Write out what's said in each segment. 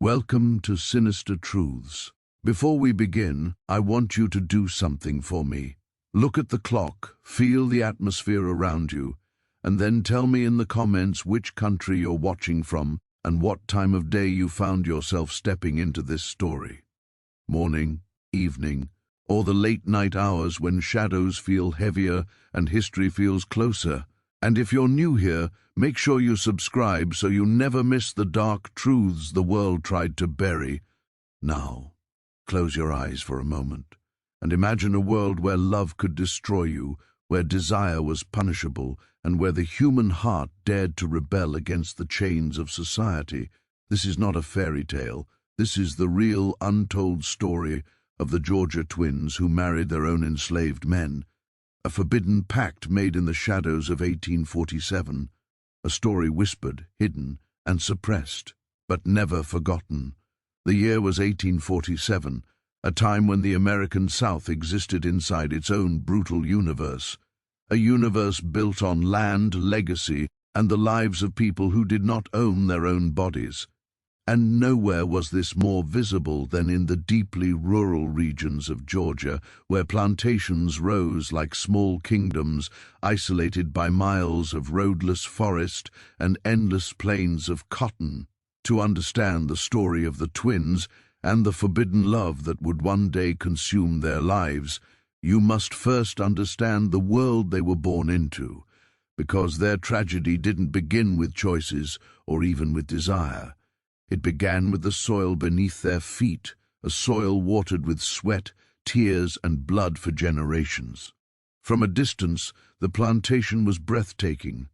Welcome to Sinister Truths. Before we begin, I want you to do something for me. Look at the clock, feel the atmosphere around you, and then tell me in the comments which country you're watching from and what time of day you found yourself stepping into this story. Morning, evening, or the late night hours when shadows feel heavier and history feels closer. And if you're new here, make sure you subscribe so you never miss the dark truths the world tried to bury. Now, close your eyes for a moment and imagine a world where love could destroy you, where desire was punishable, and where the human heart dared to rebel against the chains of society. This is not a fairy tale. This is the real, untold story of the Georgia twins who married their own enslaved men. A forbidden pact made in the shadows of 1847, a story whispered, hidden, and suppressed, but never forgotten. The year was 1847, a time when the American South existed inside its own brutal universe, a universe built on land, legacy, and the lives of people who did not own their own bodies. And nowhere was this more visible than in the deeply rural regions of Georgia, where plantations rose like small kingdoms, isolated by miles of roadless forest and endless plains of cotton. To understand the story of the twins and the forbidden love that would one day consume their lives, you must first understand the world they were born into, because their tragedy didn't begin with choices or even with desire. It began with the soil beneath their feet, a soil watered with sweat, tears, and blood for generations. From a distance, the plantation was breathtaking.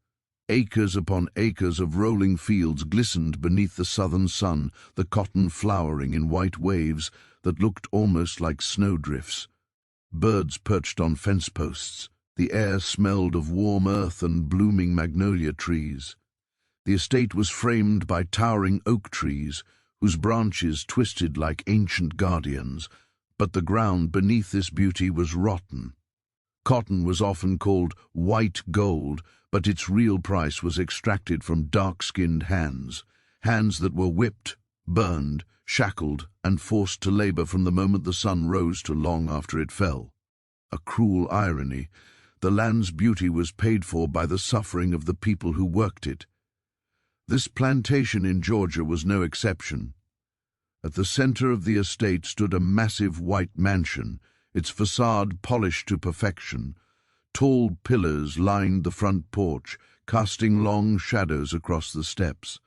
Acres upon acres of rolling fields glistened beneath the southern sun, the cotton flowering in white waves that looked almost like snowdrifts. Birds perched on fence posts. The air smelled of warm earth and blooming magnolia trees. The estate was framed by towering oak trees, whose branches twisted like ancient guardians, but the ground beneath this beauty was rotten. Cotton was often called white gold, but its real price was extracted from dark-skinned hands, hands that were whipped, burned, shackled, and forced to labor from the moment the sun rose to long after it fell. A cruel irony. The land's beauty was paid for by the suffering of the people who worked it. This plantation in Georgia was no exception. At the center of the estate stood a massive white mansion, its facade polished to perfection. Tall pillars lined the front porch, casting long shadows across the steps.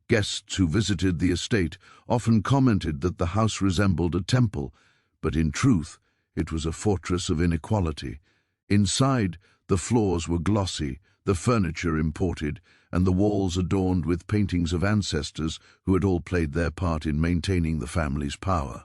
Guests who visited the estate often commented that the house resembled a temple, but in truth, it was a fortress of inequality. Inside, the floors were glossy, the furniture imported, and the walls adorned with paintings of ancestors who had all played their part in maintaining the family's power.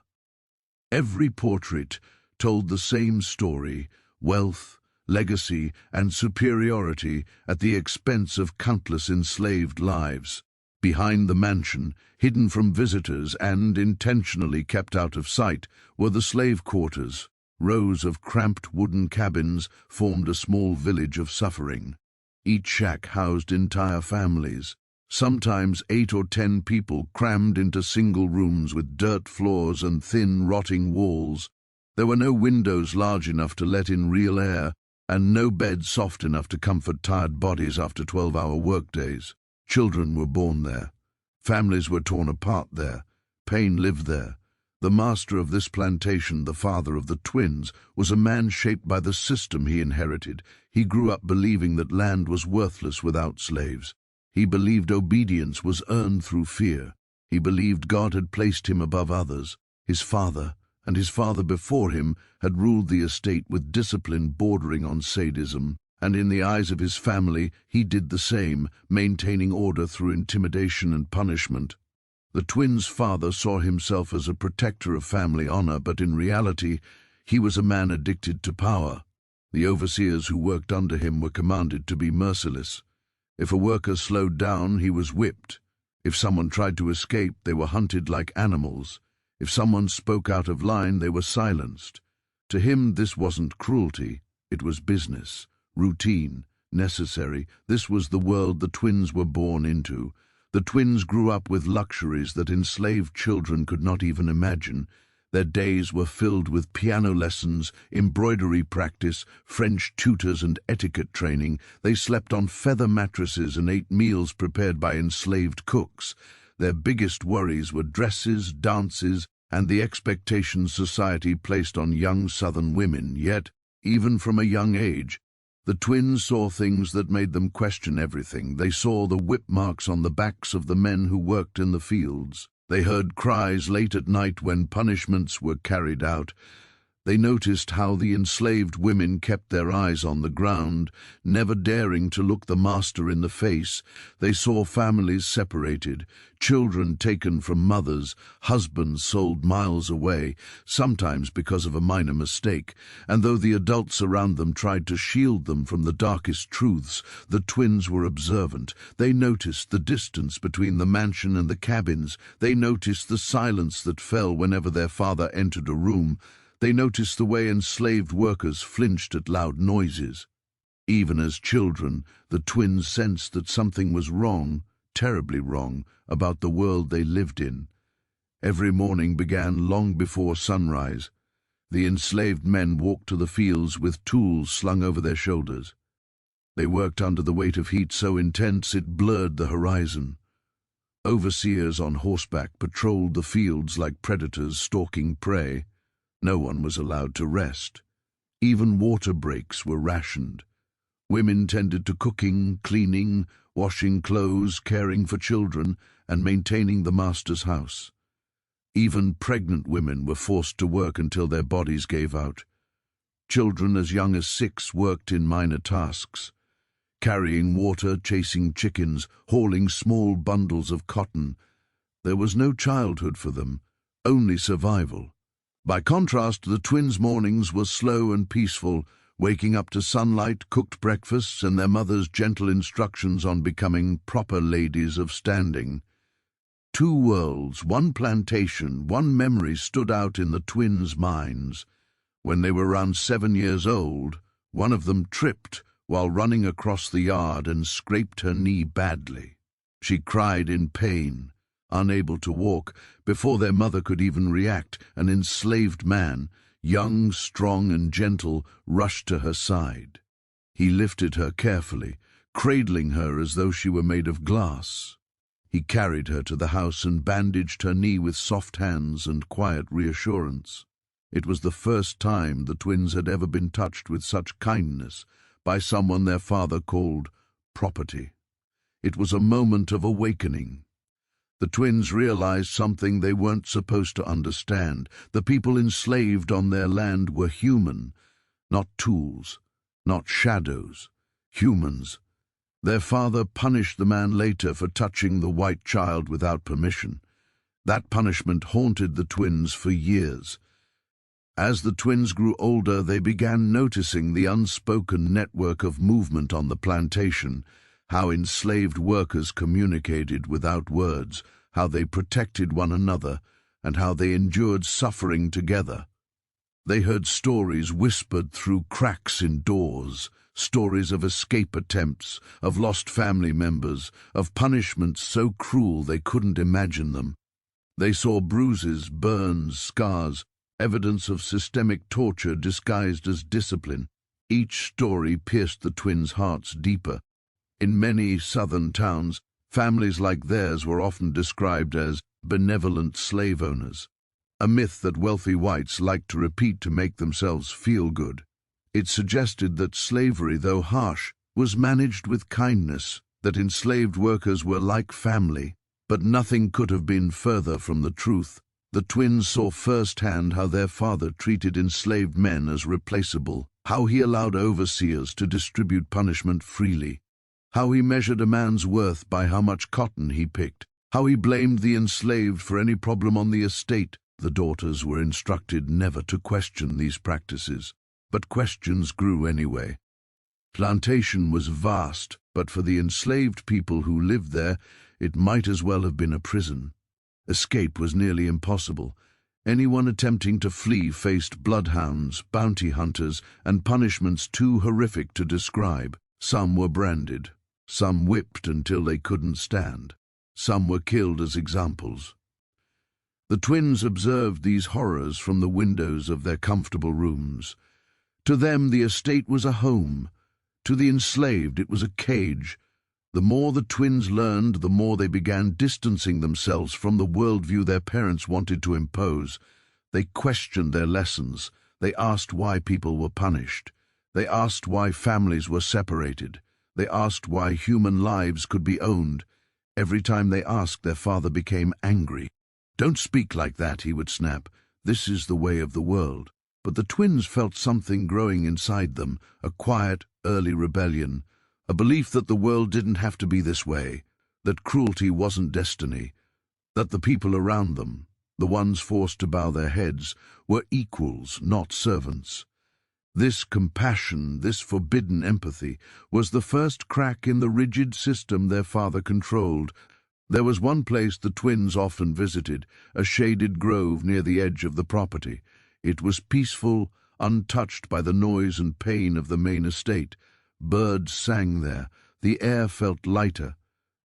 Every portrait told the same story: wealth, legacy, and superiority at the expense of countless enslaved lives. Behind the mansion, hidden from visitors and intentionally kept out of sight, were the slave quarters. Rows of cramped wooden cabins formed a small village of suffering. Each shack housed entire families, sometimes 8 or 10 people crammed into single rooms with dirt floors and thin, rotting walls. There were no windows large enough to let in real air, and no beds soft enough to comfort tired bodies after 12-hour workdays. Children were born there. Families were torn apart there. Pain lived there. The master of this plantation, the father of the twins, was a man shaped by the system he inherited. He grew up believing that land was worthless without slaves. He believed obedience was earned through fear. He believed God had placed him above others. His father, and his father before him, had ruled the estate with discipline bordering on sadism, and in the eyes of his family, he did the same, maintaining order through intimidation and punishment. The twins' father saw himself as a protector of family honor, but in reality, he was a man addicted to power. The overseers who worked under him were commanded to be merciless. If a worker slowed down, he was whipped. If someone tried to escape, they were hunted like animals. If someone spoke out of line, they were silenced. To him, this wasn't cruelty. It was business, routine, necessary. This was the world the twins were born into. The twins grew up with luxuries that enslaved children could not even imagine. Their days were filled with piano lessons, embroidery practice, French tutors and etiquette training. They slept on feather mattresses and ate meals prepared by enslaved cooks. Their biggest worries were dresses, dances, and the expectations society placed on young Southern women. Yet, even from a young age, the twins saw things that made them question everything. They saw the whip marks on the backs of the men who worked in the fields. They heard cries late at night when punishments were carried out. They noticed how the enslaved women kept their eyes on the ground, never daring to look the master in the face. They saw families separated, children taken from mothers, husbands sold miles away, sometimes because of a minor mistake. And though the adults around them tried to shield them from the darkest truths, the twins were observant. They noticed the distance between the mansion and the cabins. They noticed the silence that fell whenever their father entered a room. They noticed the way enslaved workers flinched at loud noises. Even as children, the twins sensed that something was wrong, terribly wrong, about the world they lived in. Every morning began long before sunrise. The enslaved men walked to the fields with tools slung over their shoulders. They worked under the weight of heat so intense it blurred the horizon. Overseers on horseback patrolled the fields like predators stalking prey. No one was allowed to rest. Even water breaks were rationed. Women tended to cooking, cleaning, washing clothes, caring for children, and maintaining the master's house. Even pregnant women were forced to work until their bodies gave out. Children as young as 6 worked in minor tasks, carrying water, chasing chickens, hauling small bundles of cotton. There was no childhood for them, only survival. By contrast, the twins' mornings were slow and peaceful, waking up to sunlight, cooked breakfasts, and their mother's gentle instructions on becoming proper ladies of standing. 2 worlds, 1 plantation, 1 memory stood out in the twins' minds. When they were around 7 years old, one of them tripped while running across the yard and scraped her knee badly. She cried in pain. Unable to walk, before their mother could even react, an enslaved man, young, strong, and gentle, rushed to her side. He lifted her carefully, cradling her as though she were made of glass. He carried her to the house and bandaged her knee with soft hands and quiet reassurance. It was the first time the twins had ever been touched with such kindness by someone their father called property. It was a moment of awakening. The twins realized something they weren't supposed to understand. The people enslaved on their land were human, not tools, not shadows, humans. Their father punished the man later for touching the white child without permission. That punishment haunted the twins for years. As the twins grew older, they began noticing the unspoken network of movement on the plantation, how enslaved workers communicated without words, how they protected one another, and how they endured suffering together. They heard stories whispered through cracks in doors, stories of escape attempts, of lost family members, of punishments so cruel they couldn't imagine them. They saw bruises, burns, scars, evidence of systemic torture disguised as discipline. Each story pierced the twins' hearts deeper. In many Southern towns, families like theirs were often described as benevolent slave owners, a myth that wealthy whites liked to repeat to make themselves feel good. It suggested that slavery, though harsh, was managed with kindness, that enslaved workers were like family, but nothing could have been further from the truth. The twins saw firsthand how their father treated enslaved men as replaceable, how he allowed overseers to distribute punishment freely, how he measured a man's worth by how much cotton he picked, how he blamed the enslaved for any problem on the estate. The daughters were instructed never to question these practices, but questions grew anyway. Plantation was vast, but for the enslaved people who lived there, it might as well have been a prison. Escape was nearly impossible. Anyone attempting to flee faced bloodhounds, bounty hunters, and punishments too horrific to describe. Some were branded, some whipped until they couldn't stand. Some were killed as examples. The twins observed these horrors from the windows of their comfortable rooms. To them, the estate was a home. To the enslaved, it was a cage. The more the twins learned, the more they began distancing themselves from the worldview their parents wanted to impose. They questioned their lessons. They asked why people were punished. They asked why families were separated. They asked why human lives could be owned. Every time they asked, their father became angry. "Don't speak like that," he would snap. "This is the way of the world." But the twins felt something growing inside them, a quiet, early rebellion, a belief that the world didn't have to be this way, that cruelty wasn't destiny, that the people around them, the ones forced to bow their heads, were equals, not servants. This compassion, this forbidden empathy, was the first crack in the rigid system their father controlled. There was one place the twins often visited, a shaded grove near the edge of the property. It was peaceful, untouched by the noise and pain of the main estate. Birds sang there. The air felt lighter.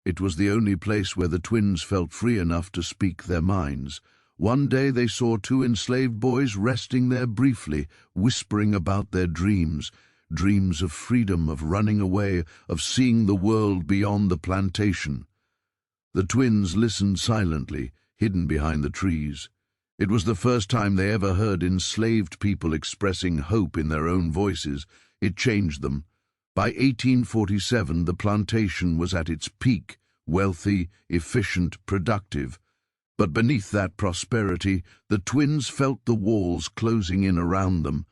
It was the only place where the twins felt free enough to speak their minds. One day they saw two enslaved boys resting there briefly, whispering about their dreams. Dreams of freedom, of running away, of seeing the world beyond the plantation. The twins listened silently, hidden behind the trees. It was the first time they ever heard enslaved people expressing hope in their own voices. It changed them. By 1847, the plantation was at its peak, wealthy, efficient, productive. But beneath that prosperity, the twins felt the walls closing in around them.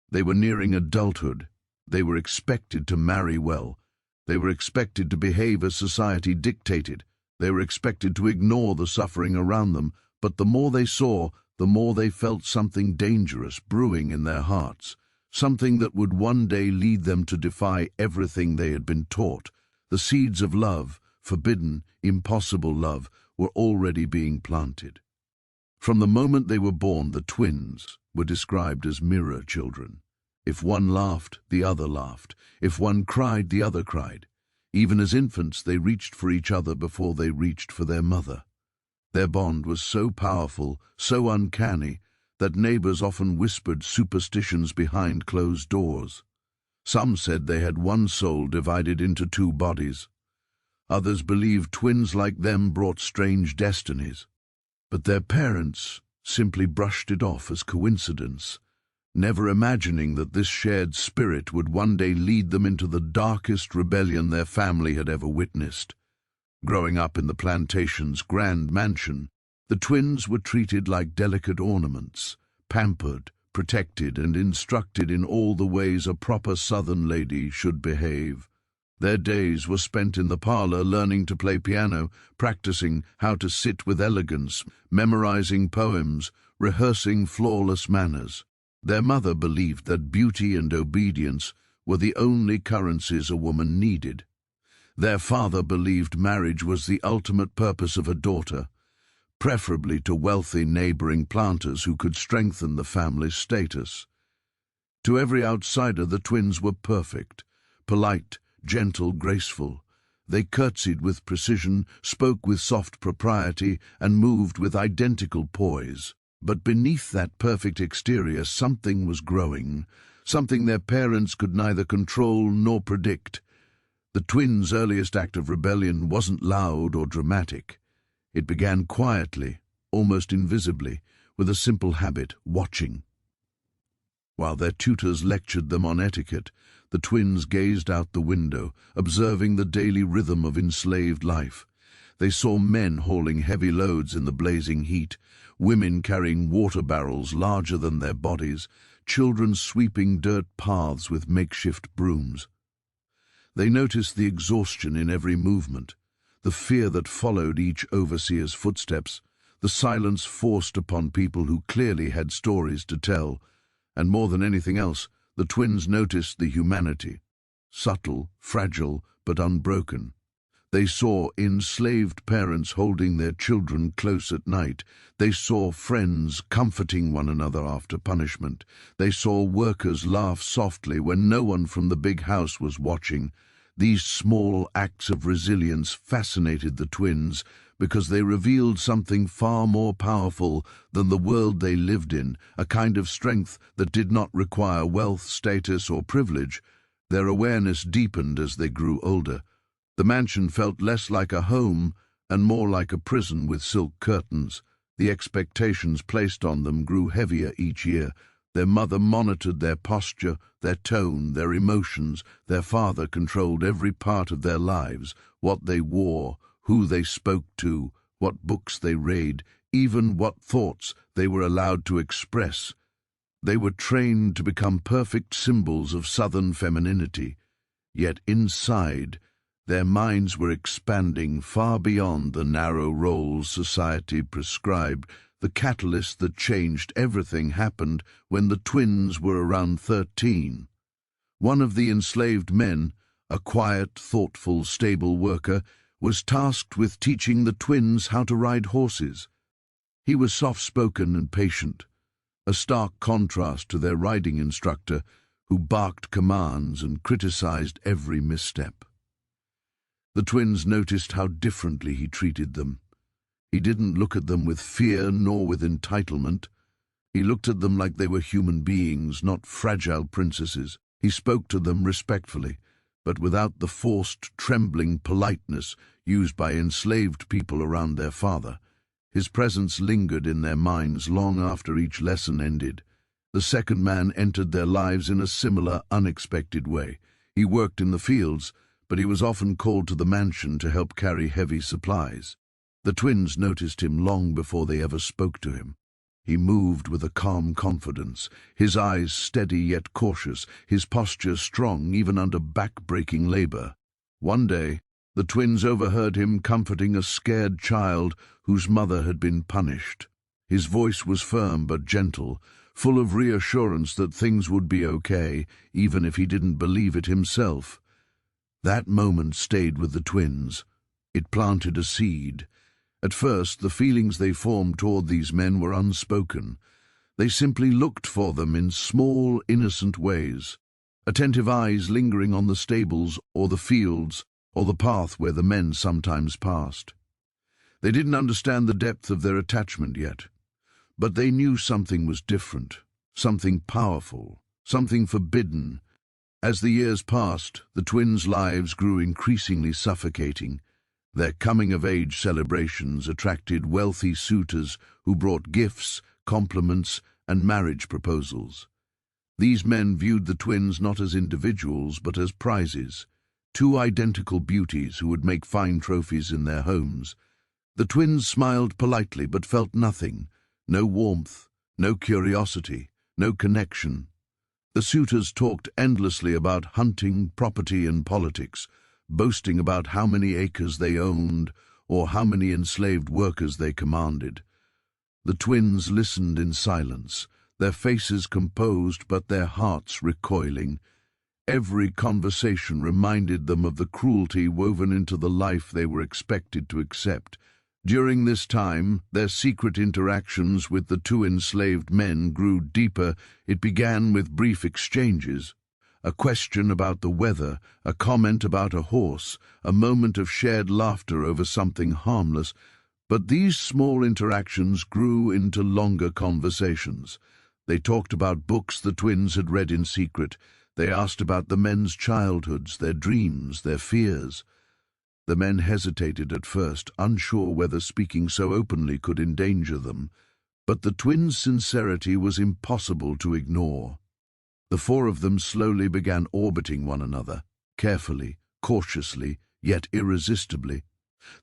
They were nearing adulthood. They were expected to marry well. They were expected to behave as society dictated. They were expected to ignore the suffering around them. But the more they saw, the more they felt something dangerous brewing in their hearts, something that would one day lead them to defy everything they had been taught. The seeds of love, forbidden, impossible love, were already being planted. From the moment they were born, the twins were described as mirror children. If one laughed, the other laughed. If one cried, the other cried. Even as infants, they reached for each other before they reached for their mother. Their bond was so powerful, so uncanny, that neighbors often whispered superstitions behind closed doors. Some said they had one soul divided into two bodies. Others believed twins like them brought strange destinies. But their parents simply brushed it off as coincidence, never imagining that this shared spirit would one day lead them into the darkest rebellion their family had ever witnessed. Growing up in the plantation's grand mansion, the twins were treated like delicate ornaments, pampered, protected, and instructed in all the ways a proper Southern lady should behave. Their days were spent in the parlor learning to play piano, practicing how to sit with elegance, memorizing poems, rehearsing flawless manners. Their mother believed that beauty and obedience were the only currencies a woman needed. Their father believed marriage was the ultimate purpose of a daughter, preferably to wealthy neighboring planters who could strengthen the family's status. To every outsider, the twins were perfect, polite, gentle, graceful. They curtsied with precision, spoke with soft propriety, and moved with identical poise. But beneath that perfect exterior, something was growing, something their parents could neither control nor predict. The twins' earliest act of rebellion wasn't loud or dramatic. It began quietly, almost invisibly, with a simple habit: watching. While their tutors lectured them on etiquette, the twins gazed out the window, observing the daily rhythm of enslaved life. They saw men hauling heavy loads in the blazing heat, women carrying water barrels larger than their bodies, children sweeping dirt paths with makeshift brooms. They noticed the exhaustion in every movement, the fear that followed each overseer's footsteps, the silence forced upon people who clearly had stories to tell, and more than anything else, the twins noticed the humanity, subtle, fragile, but unbroken. They saw enslaved parents holding their children close at night. They saw friends comforting one another after punishment. They saw workers laugh softly when no one from the big house was watching. These small acts of resilience fascinated the twins because they revealed something far more powerful than the world they lived in, a kind of strength that did not require wealth, status, or privilege. Their awareness deepened as they grew older. The mansion felt less like a home and more like a prison with silk curtains. The expectations placed on them grew heavier each year. Their mother monitored their posture, their tone, their emotions. Their father controlled every part of their lives, what they wore, who they spoke to, what books they read, even what thoughts they were allowed to express. They were trained to become perfect symbols of Southern femininity, yet inside, their minds were expanding far beyond the narrow roles society prescribed. The catalyst that changed everything happened when the twins were around 13. One of the enslaved men, a quiet, thoughtful, stable worker, was tasked with teaching the twins how to ride horses. He was soft-spoken and patient, a stark contrast to their riding instructor, who barked commands and criticized every misstep. The twins noticed how differently he treated them. He didn't look at them with fear nor with entitlement. He looked at them like they were human beings, not fragile princesses. He spoke to them respectfully, but without the forced, trembling politeness used by enslaved people around their father. His presence lingered in their minds long after each lesson ended. The second man entered their lives in a similar, unexpected way. He worked in the fields, but he was often called to the mansion to help carry heavy supplies. The twins noticed him long before they ever spoke to him. He moved with a calm confidence, his eyes steady yet cautious, his posture strong even under back-breaking labor. One day, the twins overheard him comforting a scared child whose mother had been punished. His voice was firm but gentle, full of reassurance that things would be okay, even if he didn't believe it himself. That moment stayed with the twins. It planted a seed. At first, the feelings they formed toward these men were unspoken. They simply looked for them in small, innocent ways, attentive eyes lingering on the stables or the fields or the path where the men sometimes passed. They didn't understand the depth of their attachment yet, but they knew something was different, something powerful, something forbidden. As the years passed, the twins' lives grew increasingly suffocating. Their coming-of-age celebrations attracted wealthy suitors who brought gifts, compliments, and marriage proposals. These men viewed the twins not as individuals but as prizes, two identical beauties who would make fine trophies in their homes. The twins smiled politely but felt nothing, no warmth, no curiosity, no connection. The suitors talked endlessly about hunting, property, and politics, boasting about how many acres they owned or how many enslaved workers they commanded. The twins listened in silence, their faces composed but their hearts recoiling. Every conversation reminded them of the cruelty woven into the life they were expected to accept. During this time, their secret interactions with the two enslaved men grew deeper. It began with brief exchanges. A question about the weather, a comment about a horse, a moment of shared laughter over something harmless. But these small interactions grew into longer conversations. They talked about books the twins had read in secret. They asked about the men's childhoods, their dreams, their fears. The men hesitated at first, unsure whether speaking so openly could endanger them, but the twins' sincerity was impossible to ignore. The four of them slowly began orbiting one another, carefully, cautiously, yet irresistibly.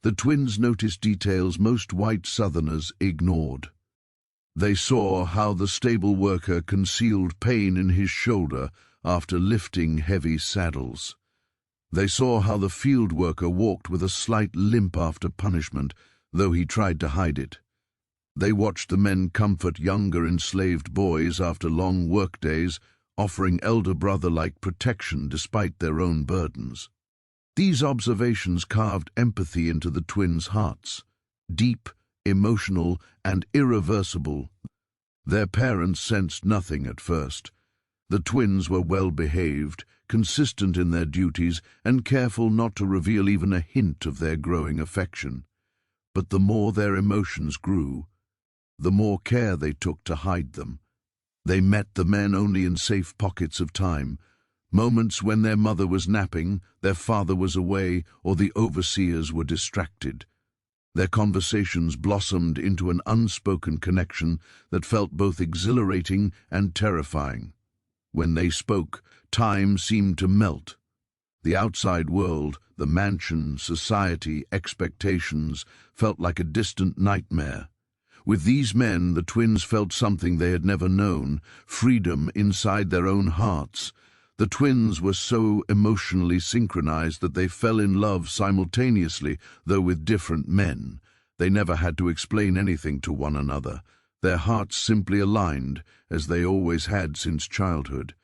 The twins noticed details most white Southerners ignored. They saw how the stable worker concealed pain in his shoulder after lifting heavy saddles. They saw how the field worker walked with a slight limp after punishment, though he tried to hide it. They watched the men comfort younger enslaved boys after long workdays, offering elder brother-like protection despite their own burdens. These observations carved empathy into the twins' hearts, deep, emotional, and irreversible. Their parents sensed nothing at first. The twins were well-behaved, consistent in their duties, and careful not to reveal even a hint of their growing affection. But the more their emotions grew, the more care they took to hide them. They met the men only in safe pockets of time, moments when their mother was napping, their father was away, or the overseers were distracted. Their conversations blossomed into an unspoken connection that felt both exhilarating and terrifying. When they spoke, time seemed to melt. The outside world, the mansion, society, expectations, felt like a distant nightmare. With these men, the twins felt something they had never known, freedom inside their own hearts. The twins were so emotionally synchronized that they fell in love simultaneously, though with different men. They never had to explain anything to one another. Their hearts simply aligned, as they always had since childhood.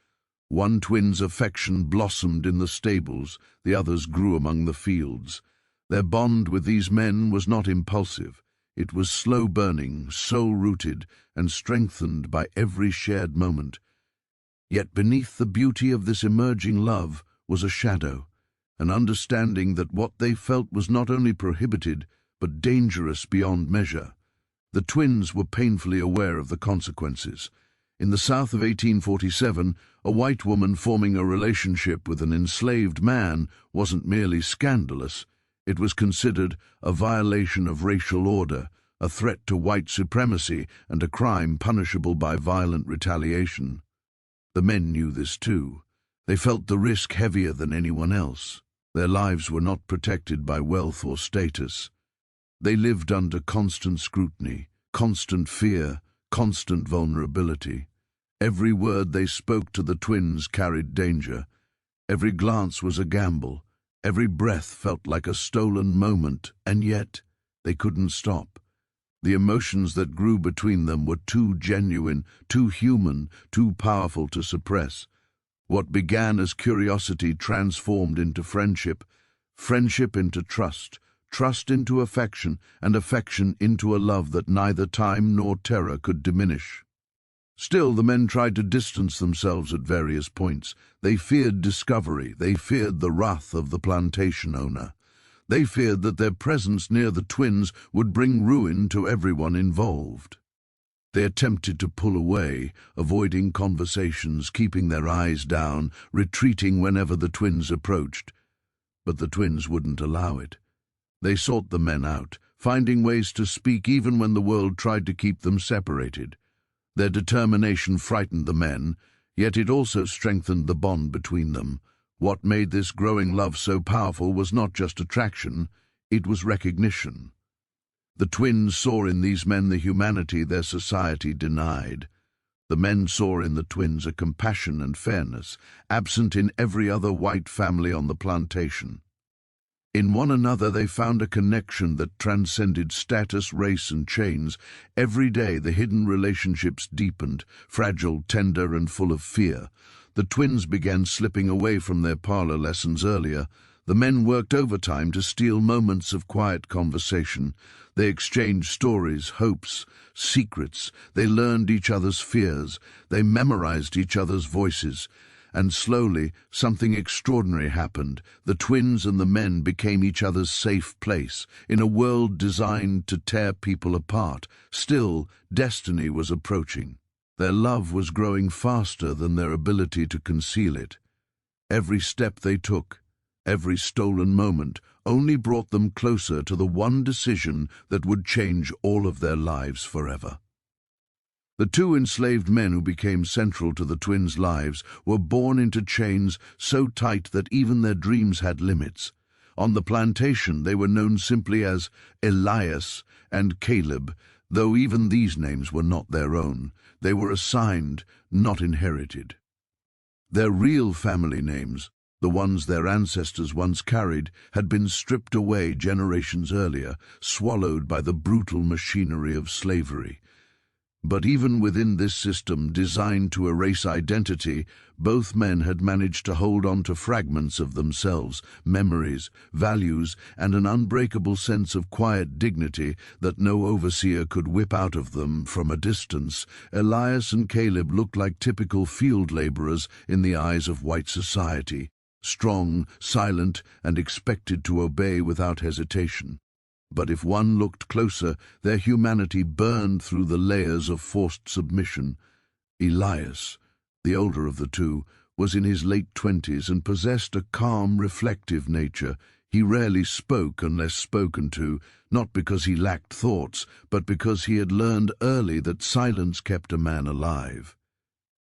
One twin's affection blossomed in the stables, the other's grew among the fields. Their bond with these men was not impulsive. It was slow-burning, soul-rooted, and strengthened by every shared moment. Yet beneath the beauty of this emerging love was a shadow, an understanding that what they felt was not only prohibited, but dangerous beyond measure. The twins were painfully aware of the consequences. In the South of 1847, a white woman forming a relationship with an enslaved man wasn't merely scandalous. It was considered a violation of racial order, a threat to white supremacy, and a crime punishable by violent retaliation. The men knew this too. They felt the risk heavier than anyone else. Their lives were not protected by wealth or status. They lived under constant scrutiny, constant fear, constant vulnerability. Every word they spoke to the twins carried danger. Every glance was a gamble. Every breath felt like a stolen moment, and yet they couldn't stop. The emotions that grew between them were too genuine, too human, too powerful to suppress. What began as curiosity transformed into friendship, friendship into trust, trust into affection, and affection into a love that neither time nor terror could diminish. Still, the men tried to distance themselves at various points. They feared discovery. They feared the wrath of the plantation owner. They feared that their presence near the twins would bring ruin to everyone involved. They attempted to pull away, avoiding conversations, keeping their eyes down, retreating whenever the twins approached. But the twins wouldn't allow it. They sought the men out, finding ways to speak even when the world tried to keep them separated. Their determination frightened the men, yet it also strengthened the bond between them. What made this growing love so powerful was not just attraction, it was recognition. The twins saw in these men the humanity their society denied. The men saw in the twins a compassion and fairness, absent in every other white family on the plantation. In one another they found a connection that transcended status, race, and chains. Every day the hidden relationships deepened, fragile, tender, and full of fear. The twins began slipping away from their parlor lessons earlier. The men worked overtime to steal moments of quiet conversation. They exchanged stories, hopes, secrets. They learned each other's fears. They memorized each other's voices. And slowly, something extraordinary happened. The twins and the men became each other's safe place, in a world designed to tear people apart. Still, destiny was approaching. Their love was growing faster than their ability to conceal it. Every step they took, every stolen moment, only brought them closer to the one decision that would change all of their lives forever. The two enslaved men who became central to the twins' lives were born into chains so tight that even their dreams had limits. On the plantation they were known simply as Elias and Caleb, though even these names were not their own. They were assigned, not inherited. Their real family names, the ones their ancestors once carried, had been stripped away generations earlier, swallowed by the brutal machinery of slavery. But even within this system designed to erase identity, both men had managed to hold on to fragments of themselves, memories, values, and an unbreakable sense of quiet dignity that no overseer could whip out of them from a distance. Elias and Caleb looked like typical field laborers in the eyes of white society, strong, silent, and expected to obey without hesitation. But if one looked closer, their humanity burned through the layers of forced submission. Elias, the older of the two, was in his late 20s and possessed a calm, reflective nature. He rarely spoke unless spoken to, not because he lacked thoughts, but because he had learned early that silence kept a man alive.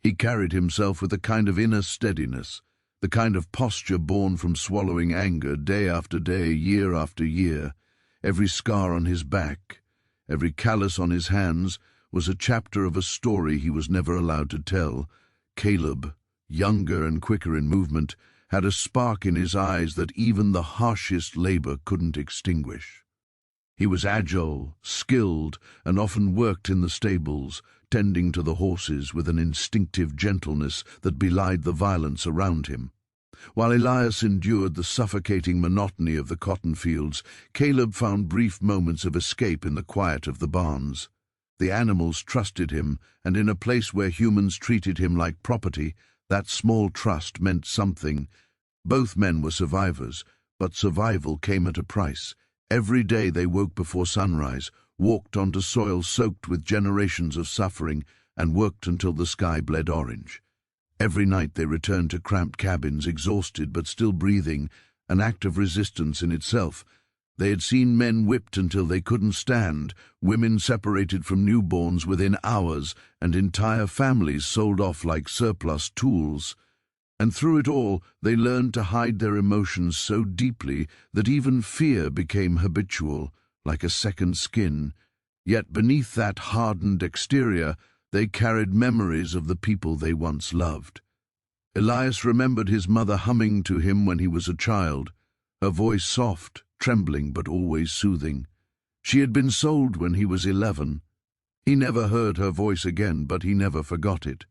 He carried himself with a kind of inner steadiness, the kind of posture born from swallowing anger day after day, year after year. Every scar on his back, every callus on his hands, was a chapter of a story he was never allowed to tell. Caleb, younger and quicker in movement, had a spark in his eyes that even the harshest labor couldn't extinguish. He was agile, skilled, and often worked in the stables, tending to the horses with an instinctive gentleness that belied the violence around him. While Elias endured the suffocating monotony of the cotton fields, Caleb found brief moments of escape in the quiet of the barns. The animals trusted him, and in a place where humans treated him like property, that small trust meant something. Both men were survivors, but survival came at a price. Every day they woke before sunrise, walked onto soil soaked with generations of suffering, and worked until the sky bled orange. Every night they returned to cramped cabins, exhausted but still breathing, an act of resistance in itself. They had seen men whipped until they couldn't stand, women separated from newborns within hours, and entire families sold off like surplus tools. And through it all, they learned to hide their emotions so deeply that even fear became habitual, like a second skin. Yet beneath that hardened exterior, they carried memories of the people they once loved. Elias remembered his mother humming to him when he was a child, her voice soft, trembling but always soothing. She had been sold when he was 11. He never heard her voice again, but he never forgot it.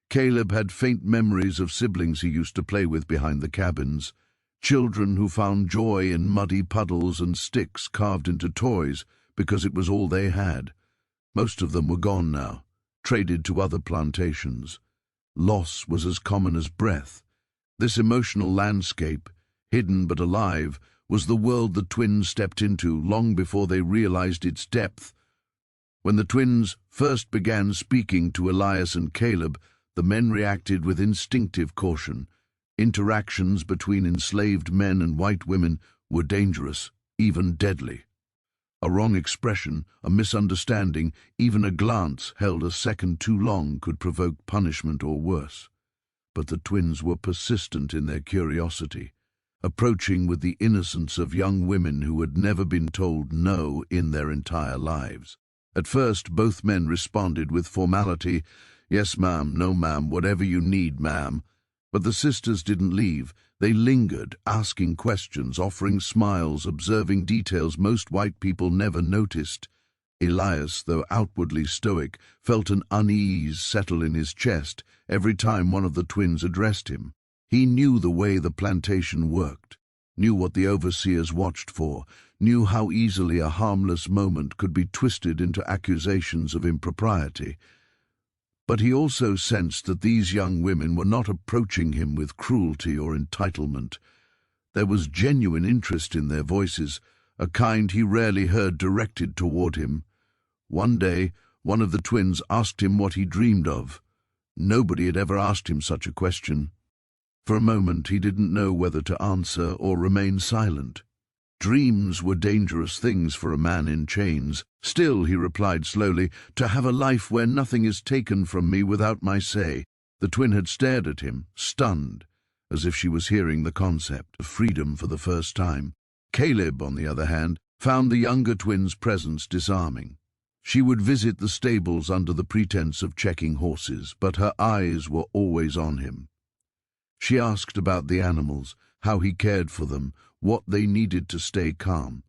Caleb had faint memories of siblings he used to play with behind the cabins, children who found joy in muddy puddles and sticks carved into toys because it was all they had. Most of them were gone now, traded to other plantations. Loss was as common as breath. This emotional landscape, hidden but alive, was the world the twins stepped into long before they realized its depth. When the twins first began speaking to Elias and Caleb, the men reacted with instinctive caution. Interactions between enslaved men and white women were dangerous, even deadly. A wrong expression, a misunderstanding, even a glance held a second too long could provoke punishment or worse. But the twins were persistent in their curiosity, approaching with the innocence of young women who had never been told no in their entire lives. At first, both men responded with formality, "Yes, ma'am, no, ma'am, whatever you need, ma'am." But the sisters didn't leave. They lingered, asking questions, offering smiles, observing details most white people never noticed. Elias, though outwardly stoic, felt an unease settle in his chest every time one of the twins addressed him. He knew the way the plantation worked, knew what the overseers watched for, knew how easily a harmless moment could be twisted into accusations of impropriety. But he also sensed that these young women were not approaching him with cruelty or entitlement. There was genuine interest in their voices, a kind he rarely heard directed toward him. One day, one of the twins asked him what he dreamed of. Nobody had ever asked him such a question. For a moment, he didn't know whether to answer or remain silent. Dreams were dangerous things for a man in chains. "Still," he replied slowly, "to have a life where nothing is taken from me without my say." The twin had stared at him, stunned, as if she was hearing the concept of freedom for the first time. Caleb, on the other hand, found the younger twin's presence disarming. She would visit the stables under the pretense of checking horses, but her eyes were always on him. She asked about the animals, how he cared for them, what they needed to stay calm.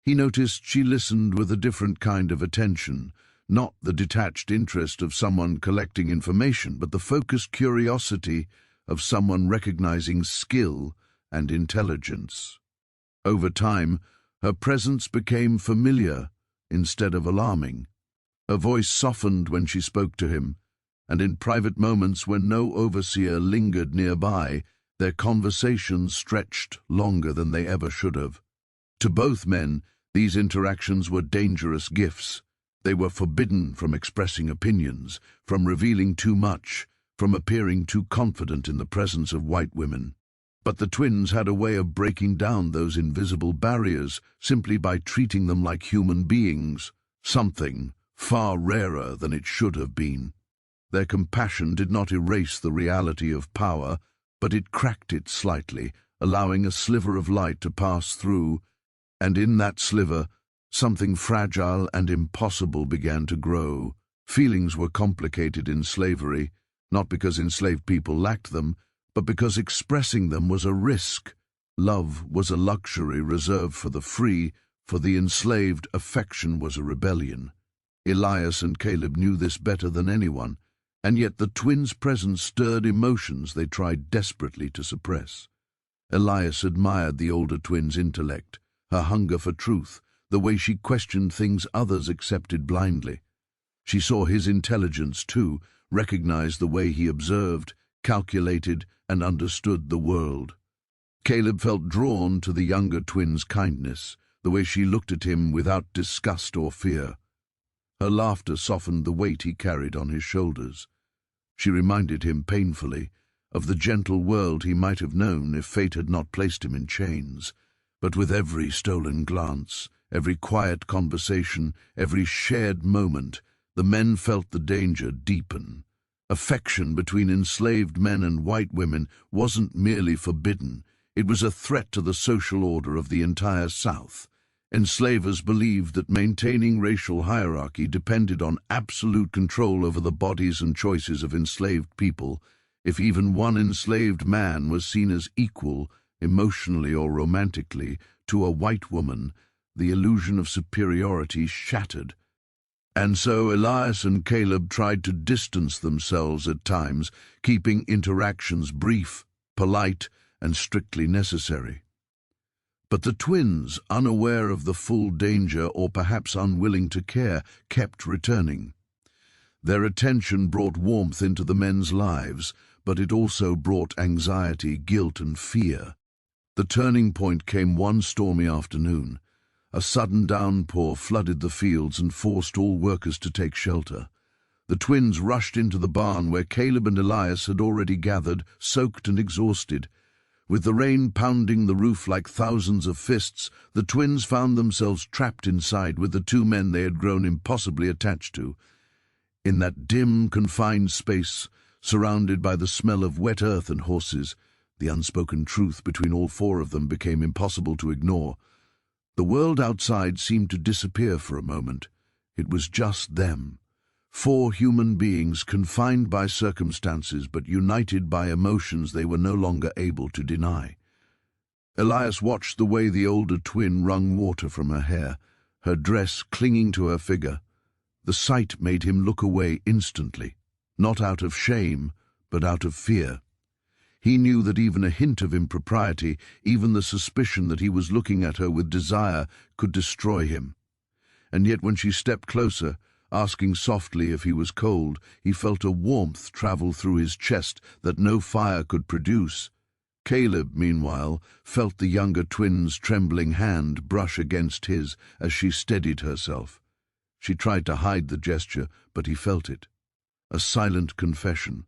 He noticed she listened with a different kind of attention, not the detached interest of someone collecting information, but the focused curiosity of someone recognizing skill and intelligence. Over time, her presence became familiar instead of alarming. Her voice softened when she spoke to him, and in private moments when no overseer lingered nearby, their conversations stretched longer than they ever should have. To both men, these interactions were dangerous gifts. They were forbidden from expressing opinions, from revealing too much, from appearing too confident in the presence of white women. But the twins had a way of breaking down those invisible barriers simply by treating them like human beings, something far rarer than it should have been. Their compassion did not erase the reality of power, but it cracked it slightly, allowing a sliver of light to pass through, and in that sliver, something fragile and impossible began to grow. Feelings were complicated in slavery, not because enslaved people lacked them, but because expressing them was a risk. Love was a luxury reserved for the free. For the enslaved, affection was a rebellion. Elias and Caleb knew this better than anyone, and yet the twins' presence stirred emotions they tried desperately to suppress. Elias admired the older twin's intellect, her hunger for truth, the way she questioned things others accepted blindly. She saw his intelligence, too, recognized the way he observed, calculated, and understood the world. Caleb felt drawn to the younger twin's kindness, the way she looked at him without disgust or fear. Her laughter softened the weight he carried on his shoulders. She reminded him painfully of the gentle world he might have known if fate had not placed him in chains. But with every stolen glance, every quiet conversation, every shared moment, the men felt the danger deepen. Affection between enslaved men and white women wasn't merely forbidden, it was a threat to the social order of the entire South. Enslavers believed that maintaining racial hierarchy depended on absolute control over the bodies and choices of enslaved people. If even one enslaved man was seen as equal, emotionally or romantically, to a white woman, the illusion of superiority shattered. And so Elias and Caleb tried to distance themselves at times, keeping interactions brief, polite, and strictly necessary. But the twins, unaware of the full danger or perhaps unwilling to care, kept returning. Their attention brought warmth into the men's lives, but it also brought anxiety, guilt, and fear. The turning point came one stormy afternoon. A sudden downpour flooded the fields and forced all workers to take shelter. The twins rushed into the barn where Caleb and Elias had already gathered, soaked and exhausted. With the rain pounding the roof like thousands of fists, the twins found themselves trapped inside with the two men they had grown impossibly attached to. In that dim, confined space, surrounded by the smell of wet earth and horses, the unspoken truth between all four of them became impossible to ignore. The world outside seemed to disappear for a moment. It was just them. Four human beings confined by circumstances but united by emotions they were no longer able to deny. Elias watched the way the older twin wrung water from her hair, her dress clinging to her figure. The sight made him look away instantly, not out of shame, but out of fear. He knew that even a hint of impropriety, even the suspicion that he was looking at her with desire, could destroy him. And yet when she stepped closer, asking softly if he was cold, he felt a warmth travel through his chest that no fire could produce. Caleb, meanwhile, felt the younger twin's trembling hand brush against his as she steadied herself. She tried to hide the gesture, but he felt it. A silent confession.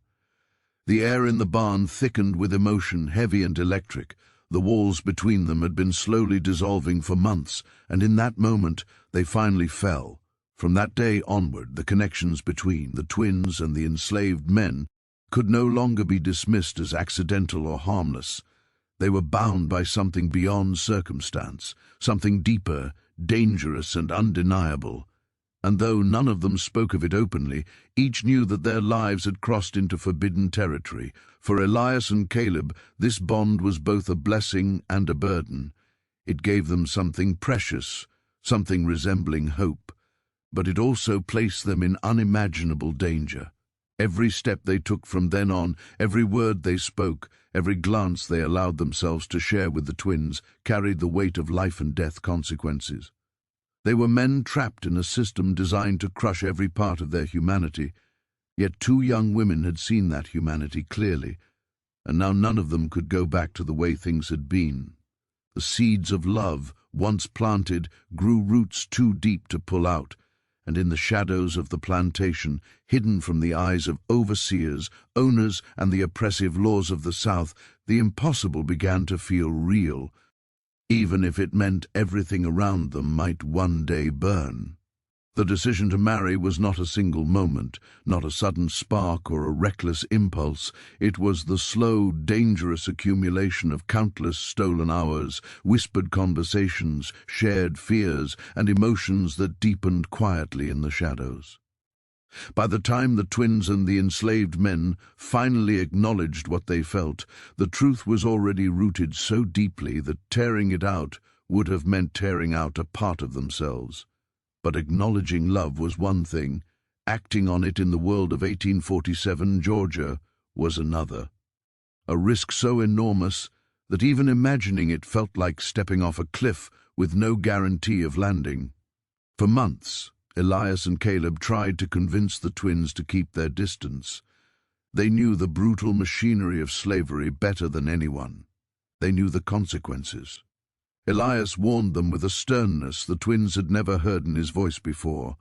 The air in the barn thickened with emotion, heavy and electric. The walls between them had been slowly dissolving for months, and in that moment they finally fell. From that day onward, the connections between the twins and the enslaved men could no longer be dismissed as accidental or harmless. They were bound by something beyond circumstance, something deeper, dangerous and undeniable. And though none of them spoke of it openly, each knew that their lives had crossed into forbidden territory. For Elias and Caleb, this bond was both a blessing and a burden. It gave them something precious, something resembling hope. but it also placed them in unimaginable danger. Every step they took from then on, every word they spoke, every glance they allowed themselves to share with the twins, carried the weight of life and death consequences. They were men trapped in a system designed to crush every part of their humanity, yet two young women had seen that humanity clearly, and now none of them could go back to the way things had been. The seeds of love, once planted, grew roots too deep to pull out, and in the shadows of the plantation, hidden from the eyes of overseers, owners, and the oppressive laws of the South, the impossible began to feel real, even if it meant everything around them might one day burn. The decision to marry was not a single moment, not a sudden spark or a reckless impulse. It was the slow, dangerous accumulation of countless stolen hours, whispered conversations, shared fears, and emotions that deepened quietly in the shadows. By the time the twins and the enslaved men finally acknowledged what they felt, the truth was already rooted so deeply that tearing it out would have meant tearing out a part of themselves. But acknowledging love was one thing, acting on it in the world of 1847 Georgia was another. A risk so enormous that even imagining it felt like stepping off a cliff with no guarantee of landing. For months, Elias and Caleb tried to convince the twins to keep their distance. They knew the brutal machinery of slavery better than anyone. They knew the consequences. Elias warned them with a sternness the twins had never heard in his voice before.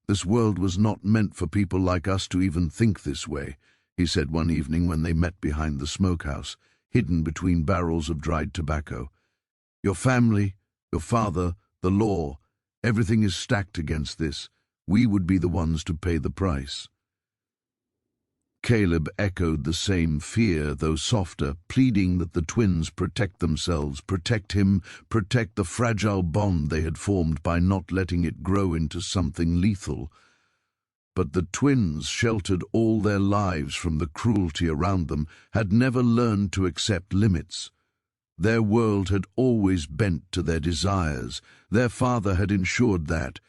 "This world was not meant for people like us to even think this way," he said one evening when they met behind the smokehouse, hidden between barrels of dried tobacco. "Your family, your father, the law, everything is stacked against this. We would be the ones to pay the price." Caleb echoed the same fear, though softer, pleading that the twins protect themselves, protect him, protect the fragile bond they had formed by not letting it grow into something lethal. But the twins, sheltered all their lives from the cruelty around them, had never learned to accept limits. Their world had always bent to their desires. Their father had ensured that.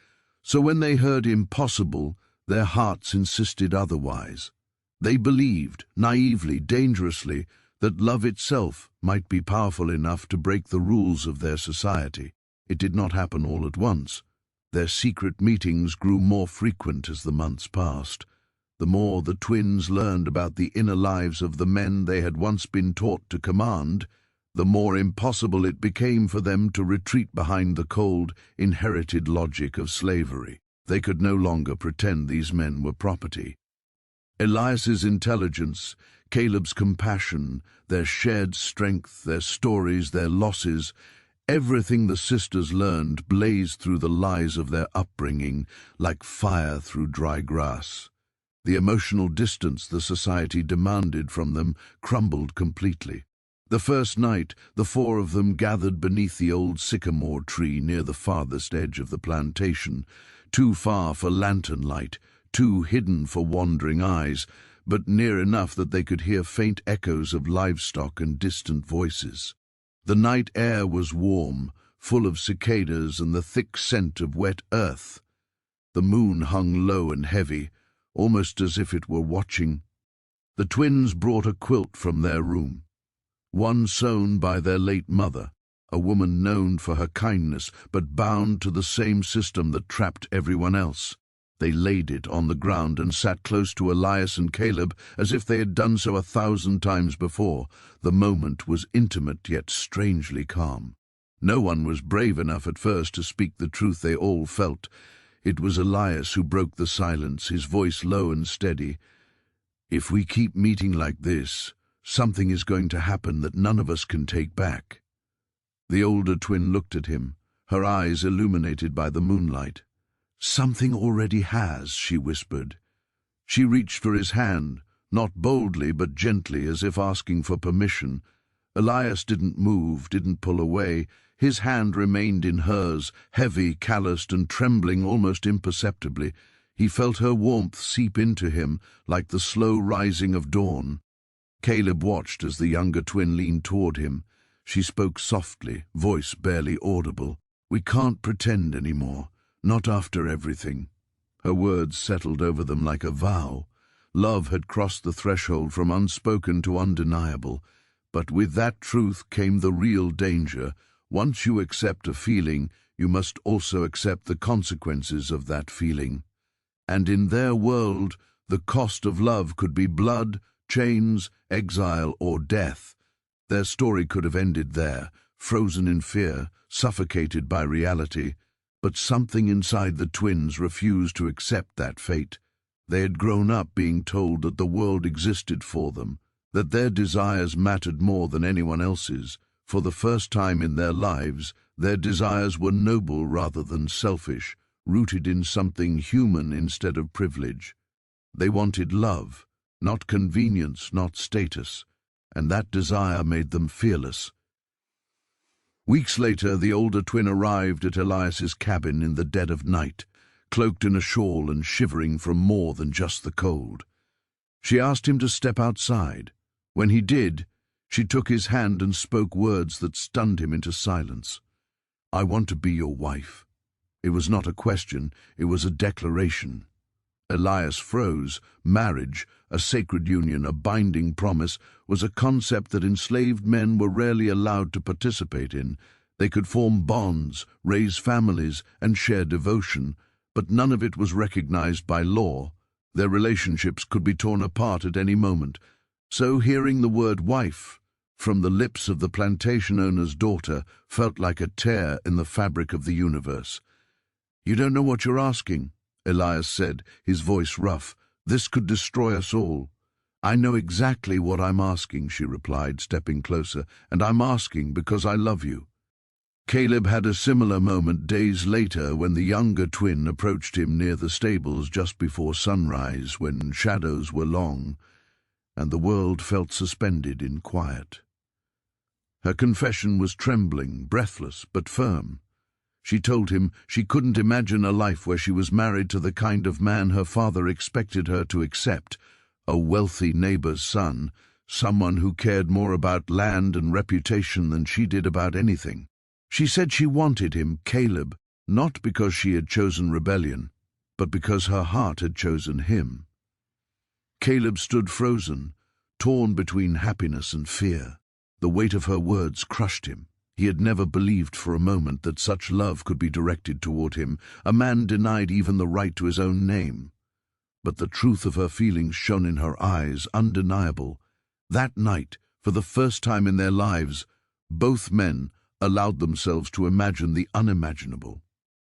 So when they heard impossible, their hearts insisted otherwise. They believed, naively, dangerously, that love itself might be powerful enough to break the rules of their society. It did not happen all at once. Their secret meetings grew more frequent as the months passed. The more the twins learned about the inner lives of the men they had once been taught to command, the more impossible it became for them to retreat behind the cold, inherited logic of slavery. They could no longer pretend these men were property. Elias's intelligence, Caleb's compassion, their shared strength, their stories, their losses, everything the sisters learned blazed through the lies of their upbringing like fire through dry grass. The emotional distance the society demanded from them crumbled completely. The first night, the four of them gathered beneath the old sycamore tree near the farthest edge of the plantation, too far for lantern light, too hidden for wandering eyes, but near enough that they could hear faint echoes of livestock and distant voices. The night air was warm, full of cicadas and the thick scent of wet earth. The moon hung low and heavy, almost as if it were watching. The twins brought a quilt from their room, one sewn by their late mother, a woman known for her kindness but bound to the same system that trapped everyone else. They laid it on the ground and sat close to Elias and Caleb as if they had done so 1,000 times before. The moment was intimate yet strangely calm. No one was brave enough at first to speak the truth they all felt. It was Elias who broke the silence, his voice low and steady. "If we keep meeting like this, something is going to happen that none of us can take back." The older twin looked at him, her eyes illuminated by the moonlight. "Something already has," she whispered. She reached for his hand, not boldly but gently, as if asking for permission. Elias didn't move, didn't pull away. His hand remained in hers, heavy, calloused, and trembling almost imperceptibly. He felt her warmth seep into him, like the slow rising of dawn. Caleb watched as the younger twin leaned toward him. She spoke softly, voice barely audible. "We can't pretend anymore. Not after everything. Her words settled over them like a vow. Love had crossed the threshold from unspoken to undeniable. But with that truth came the real danger. Once you accept a feeling, you must also accept the consequences of that feeling. And in their world, the cost of love could be blood, chains, exile, or death. Their story could have ended there, frozen in fear, suffocated by reality. But something inside the twins refused to accept that fate. They had grown up being told that the world existed for them, that their desires mattered more than anyone else's. For the first time in their lives, their desires were noble rather than selfish, rooted in something human instead of privilege. They wanted love, not convenience, not status, and that desire made them fearless. Weeks later, the older twin arrived at Elias's cabin in the dead of night, cloaked in a shawl and shivering from more than just the cold. She asked him to step outside. When he did, she took his hand and spoke words that stunned him into silence. "I want to be your wife." It was not a question, it was a declaration. Elias froze. Marriage, a sacred union, a binding promise, was a concept that enslaved men were rarely allowed to participate in. They could form bonds, raise families, and share devotion, but none of it was recognized by law. Their relationships could be torn apart at any moment. So hearing the word wife from the lips of the plantation owner's daughter felt like a tear in the fabric of the universe. "You don't know what you're asking," Elias said, his voice rough. "This could destroy us all." "I know exactly what I'm asking," she replied, stepping closer, "and I'm asking because I love you." Caleb had a similar moment days later when the younger twin approached him near the stables just before sunrise, when shadows were long, and the world felt suspended in quiet. Her confession was trembling, breathless, but firm. She told him she couldn't imagine a life where she was married to the kind of man her father expected her to accept, a wealthy neighbor's son, someone who cared more about land and reputation than she did about anything. She said she wanted him, Caleb, not because she had chosen rebellion, but because her heart had chosen him. Caleb stood frozen, torn between happiness and fear. The weight of her words crushed him. He had never believed for a moment that such love could be directed toward him, a man denied even the right to his own name. But the truth of her feelings shone in her eyes, undeniable. That night, for the first time in their lives, both men allowed themselves to imagine the unimaginable.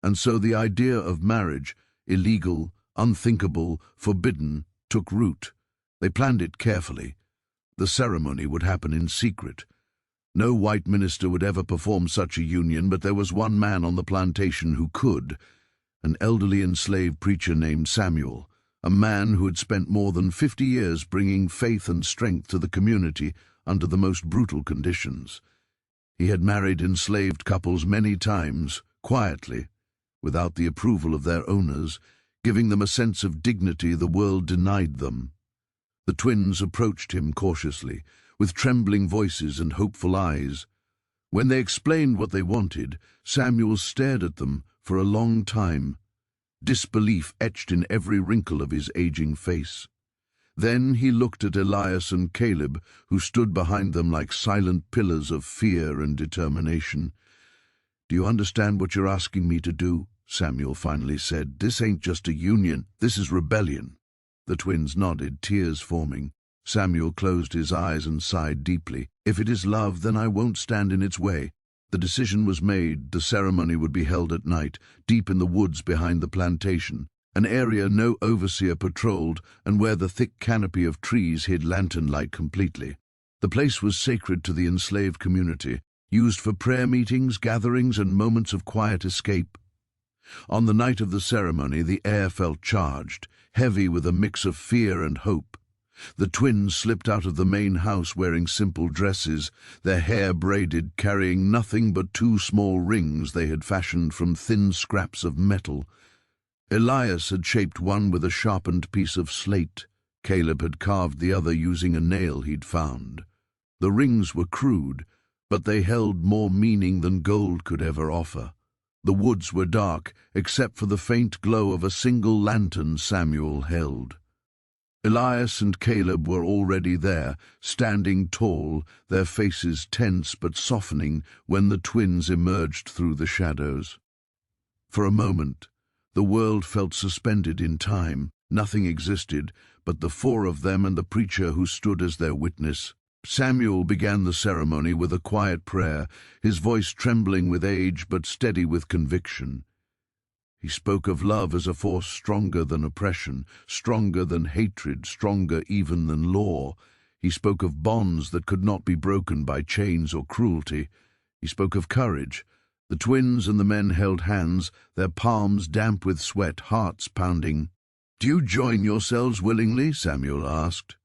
And so the idea of marriage, illegal, unthinkable, forbidden, took root. They planned it carefully. The ceremony would happen in secret. No white minister would ever perform such a union, but there was one man on the plantation who could, an elderly enslaved preacher named Samuel, a man who had spent more than 50 years bringing faith and strength to the community under the most brutal conditions. He had married enslaved couples many times, quietly, without the approval of their owners, giving them a sense of dignity the world denied them. The twins approached him cautiously, with trembling voices and hopeful eyes. When they explained what they wanted, Samuel stared at them for a long time, disbelief etched in every wrinkle of his aging face. Then he looked at Elias and Caleb, who stood behind them like silent pillars of fear and determination. "Do you understand what you're asking me to do?" Samuel finally said. "This ain't just a union, this is rebellion." The twins nodded, tears forming. Samuel closed his eyes and sighed deeply. "If it is love, then I won't stand in its way." The decision was made. The ceremony would be held at night, deep in the woods behind the plantation, an area no overseer patrolled and where the thick canopy of trees hid lantern light completely. The place was sacred to the enslaved community, used for prayer meetings, gatherings, and moments of quiet escape. On the night of the ceremony, the air felt charged, heavy with a mix of fear and hope. The twins slipped out of the main house wearing simple dresses, their hair braided, carrying nothing but 2 small rings they had fashioned from thin scraps of metal. Elias had shaped one with a sharpened piece of slate. Caleb had carved the other using a nail he'd found. The rings were crude, but they held more meaning than gold could ever offer. The woods were dark, except for the faint glow of a single lantern Samuel held. Elias and Caleb were already there, standing tall, their faces tense but softening when the twins emerged through the shadows. For a moment, the world felt suspended in time. Nothing existed but the four of them and the preacher who stood as their witness. Samuel began the ceremony with a quiet prayer, his voice trembling with age but steady with conviction. He spoke of love as a force stronger than oppression, stronger than hatred, stronger even than law. He spoke of bonds that could not be broken by chains or cruelty. He spoke of courage. The twins and the men held hands, their palms damp with sweat, hearts pounding. "Do you join yourselves willingly?" Samuel asked.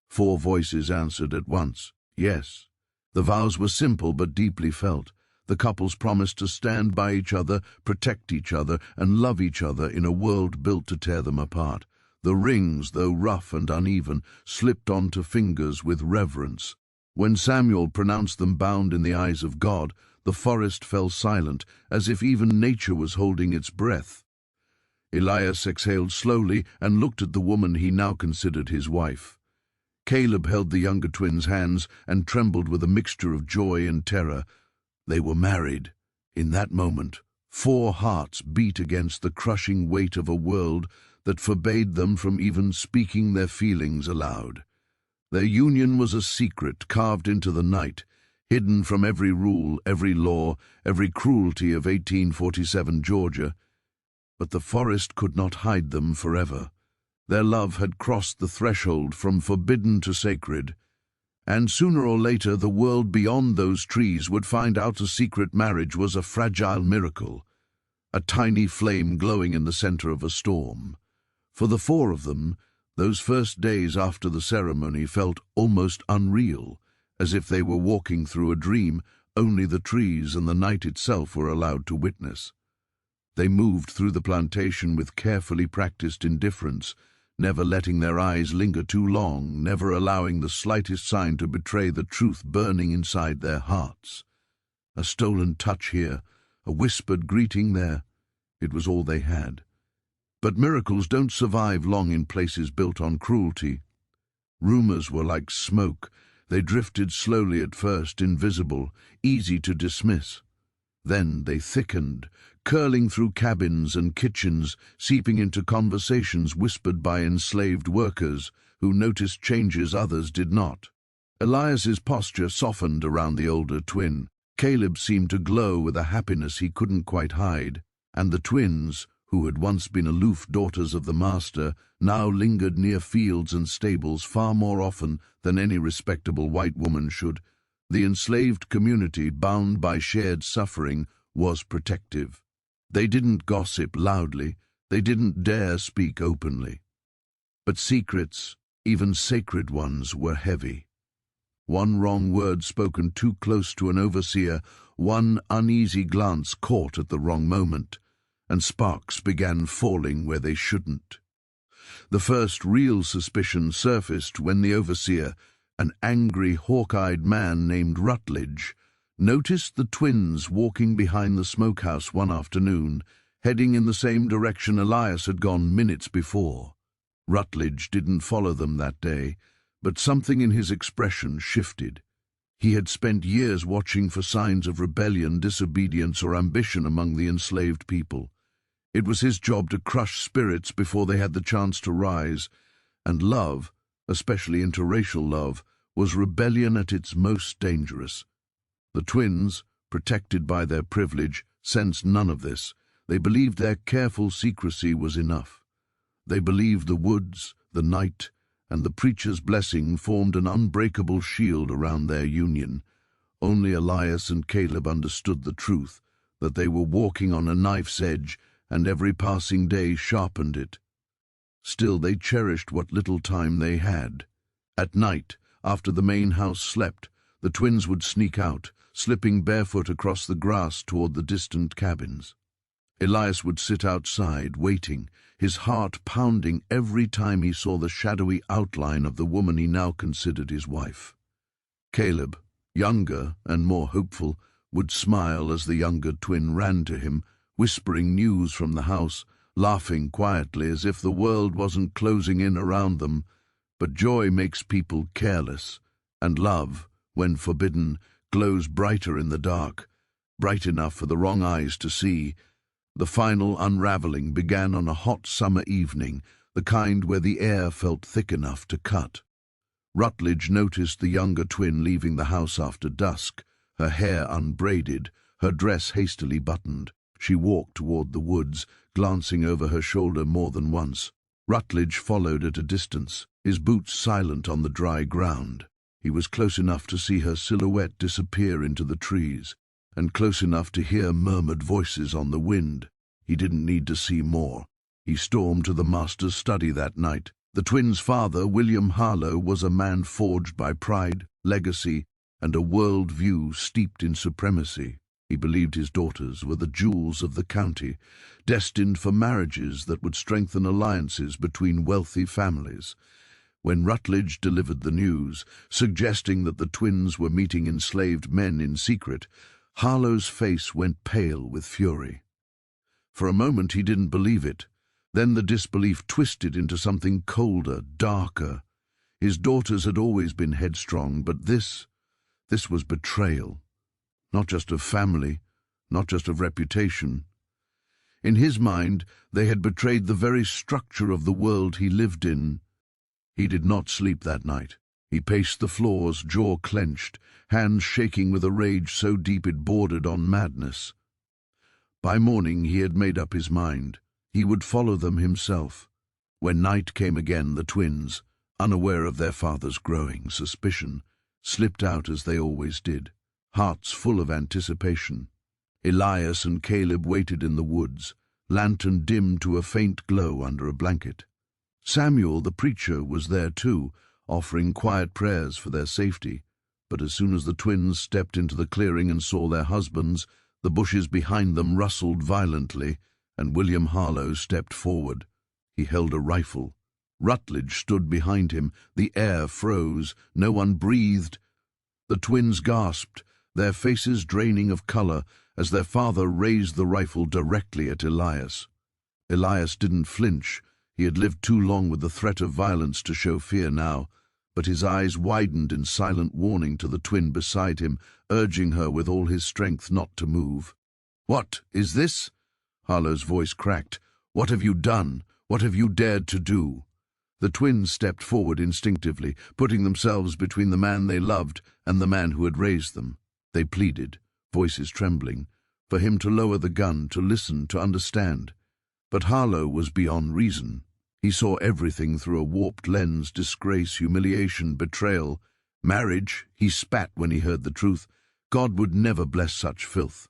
4 voices answered at once, yes. The vows were simple but deeply felt. The couples promised to stand by each other, protect each other, and love each other in a world built to tear them apart. The rings, though rough and uneven, slipped onto fingers with reverence. When Samuel pronounced them bound in the eyes of God, the forest fell silent, as if even nature was holding its breath. Elias exhaled slowly and looked at the woman he now considered his wife. Caleb held the younger twins' hands and trembled with a mixture of joy and terror. They were married. In that moment, 4 hearts beat against the crushing weight of a world that forbade them from even speaking their feelings aloud. Their union was a secret carved into the night, hidden from every rule, every law, every cruelty of 1847 Georgia. But the forest could not hide them forever. Their love had crossed the threshold from forbidden to sacred, and sooner or later the world beyond those trees would find out a secret marriage was a fragile miracle, a tiny flame glowing in the center of a storm. For the 4 of them, those first days after the ceremony felt almost unreal, as if they were walking through a dream only the trees and the night itself were allowed to witness. They moved through the plantation with carefully practiced indifference, never letting their eyes linger too long, never allowing the slightest sign to betray the truth burning inside their hearts. A stolen touch here, a whispered greeting there. It was all they had. But miracles don't survive long in places built on cruelty. Rumors were like smoke. They drifted slowly at first, invisible, easy to dismiss. Then they thickened, curling through cabins and kitchens, seeping into conversations whispered by enslaved workers who noticed changes others did not. Elias's posture softened around the older twin. Caleb seemed to glow with a happiness he couldn't quite hide, and the twins, who had once been aloof daughters of the master, now lingered near fields and stables far more often than any respectable white woman should. The enslaved community, bound by shared suffering, was protective. They didn't gossip loudly, they didn't dare speak openly. But secrets, even sacred ones, were heavy. One wrong word spoken too close to an overseer, one uneasy glance caught at the wrong moment, and sparks began falling where they shouldn't. The first real suspicion surfaced when the overseer, an angry, hawk-eyed man named Rutledge, noticed the twins walking behind the smokehouse one afternoon, heading in the same direction Elias had gone minutes before. Rutledge didn't follow them that day, but something in his expression shifted. He had spent years watching for signs of rebellion, disobedience, or ambition among the enslaved people. It was his job to crush spirits before they had the chance to rise, and love, especially interracial love, was rebellion at its most dangerous. The twins, protected by their privilege, sensed none of this. They believed their careful secrecy was enough. They believed the woods, the night, and the preacher's blessing formed an unbreakable shield around their union. Only Elias and Caleb understood the truth, that they were walking on a knife's edge, and every passing day sharpened it. Still, they cherished what little time they had. At night, after the main house slept, the twins would sneak out, slipping barefoot across the grass toward the distant cabins. Elias would sit outside, waiting, his heart pounding every time he saw the shadowy outline of the woman he now considered his wife. Caleb, younger and more hopeful, would smile as the younger twin ran to him, whispering news from the house, laughing quietly as if the world wasn't closing in around them. But joy makes people careless, and love, when forbidden, glows brighter in the dark, bright enough for the wrong eyes to see. The final unraveling began on a hot summer evening, the kind where the air felt thick enough to cut. Rutledge noticed the younger twin leaving the house after dusk, her hair unbraided, her dress hastily buttoned. She walked toward the woods, glancing over her shoulder more than once. Rutledge followed at a distance, his boots silent on the dry ground. He was close enough to see her silhouette disappear into the trees, and close enough to hear murmured voices on the wind. He didn't need to see more. He stormed to the master's study that night. The twins' father, William Harlow, was a man forged by pride, legacy, and a world view steeped in supremacy. He believed his daughters were the jewels of the county, destined for marriages that would strengthen alliances between wealthy families. When Rutledge delivered the news, suggesting that the twins were meeting enslaved men in secret, Harlow's face went pale with fury. For a moment he didn't believe it. Then the disbelief twisted into something colder, darker. His daughters had always been headstrong, but this was betrayal. Not just of family, not just of reputation. In his mind, they had betrayed the very structure of the world he lived in. He did not sleep that night. He paced the floors, jaw clenched, hands shaking with a rage so deep it bordered on madness. By morning he had made up his mind. He would follow them himself. When night came again, the twins, unaware of their father's growing suspicion, slipped out as they always did, hearts full of anticipation. Elias and Caleb waited in the woods, lantern dimmed to a faint glow under a blanket. Samuel, the preacher, was there too, offering quiet prayers for their safety. But as soon as the twins stepped into the clearing and saw their husbands, the bushes behind them rustled violently, and William Harlow stepped forward. He held a rifle. Rutledge stood behind him. The air froze. No one breathed. The twins gasped, their faces draining of color, as their father raised the rifle directly at Elias. Elias didn't flinch. He had lived too long with the threat of violence to show fear now, but his eyes widened in silent warning to the twin beside him, urging her with all his strength not to move. "What is this?" Harlow's voice cracked. "What have you done? What have you dared to do?" The twins stepped forward instinctively, putting themselves between the man they loved and the man who had raised them. They pleaded, voices trembling, for him to lower the gun, to listen, to understand. But Harlow was beyond reason. He saw everything through a warped lens: disgrace, humiliation, betrayal, marriage. He spat when he heard the truth. God would never bless such filth.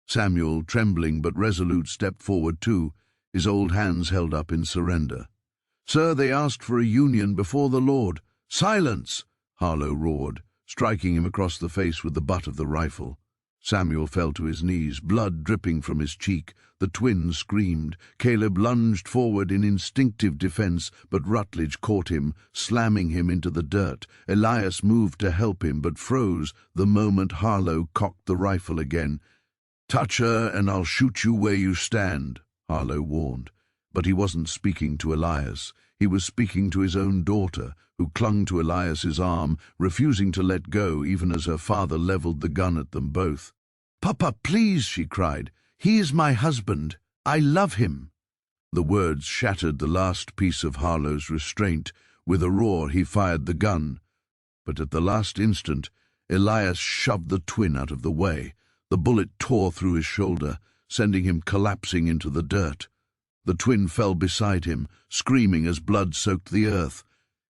Samuel, trembling but resolute, stepped forward too, his old hands held up in surrender. "Sir, they asked for a union before the Lord." "Silence!" Harlow roared, striking him across the face with the butt of the rifle. Samuel fell to his knees, blood dripping from his cheek. The twins screamed. Caleb lunged forward in instinctive defense, but Rutledge caught him, slamming him into the dirt. Elias moved to help him, but froze the moment Harlow cocked the rifle again. "Touch her, and I'll shoot you where you stand," Harlow warned. But he wasn't speaking to Elias. He was speaking to his own daughter, who clung to Elias's arm, refusing to let go even as her father leveled the gun at them both. "Papa, please," she cried. "He is my husband. I love him." The words shattered the last piece of Harlow's restraint. With a roar, he fired the gun. But at the last instant, Elias shoved the twin out of the way. The bullet tore through his shoulder, sending him collapsing into the dirt. The twin fell beside him, screaming as blood soaked the earth.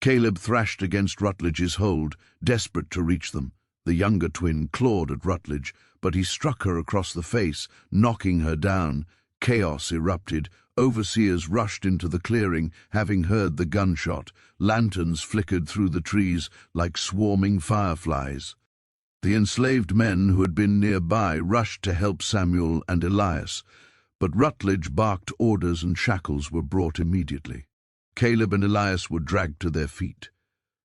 Caleb thrashed against Rutledge's hold, desperate to reach them. The younger twin clawed at Rutledge, but he struck her across the face, knocking her down. Chaos erupted. Overseers rushed into the clearing, having heard the gunshot. Lanterns flickered through the trees like swarming fireflies. The enslaved men who had been nearby rushed to help Samuel and Elias, but Rutledge barked orders and shackles were brought immediately. Caleb and Elias were dragged to their feet.